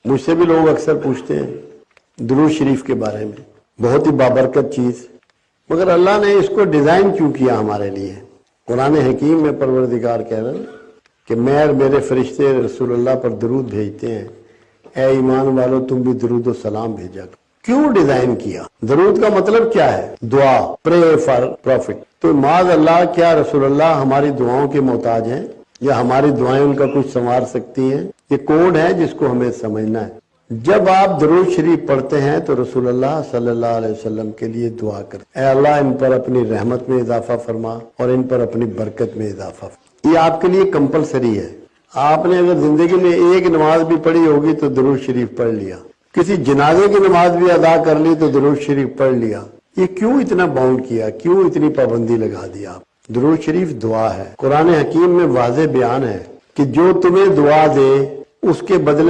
मुझसे भी लोग अक्सर पूछते हैं दुरूद शरीफ के बारे में, बहुत ही बाबरकत चीज, मगर अल्लाह ने इसको डिजाइन क्यों किया हमारे लिए। कुरान हकीम में परवरदिगार कह रहे हैं कि मैं और मेरे फरिश्ते रसूलुल्लाह पर दरूद भेजते हैं, ए ईमान वालों तुम भी दरूद और सलाम भेजा। क्यों डिजाइन किया? दरूद का मतलब क्या है? दुआ, प्रे फॉर प्रॉफिट। तो माज अल्लाह क्या रसूलुल्लाह हमारी दुआओं के मोहताज हैं या हमारी दुआएं उनका कुछ संवार सकती हैं? ये कोड है जिसको हमें समझना है। जब आप दरूद शरीफ पढ़ते हैं तो रसूलुल्लाह सल्लल्लाहु अलैहि वसल्लम के लिए दुआ करते हैं, ऐ अल्लाह इन पर अपनी रहमत में इजाफा फरमा और इन पर अपनी बरकत में इजाफा फरमा। ये आपके लिए कंपलसरी है। आपने अगर जिंदगी में एक नमाज भी पढ़ी होगी तो दरूद शरीफ पढ़ लिया, किसी जनाजे की नमाज भी अदा कर ली तो दरूद शरीफ पढ़ लिया। ये क्यों इतना बाउंड किया, क्यों इतनी पाबंदी लगा दी आप? दरूद शरीफ दुआ है। कुरान हकीम में वाज़ेह बयान है कि जो तुम्हें दुआ दे उसके बदले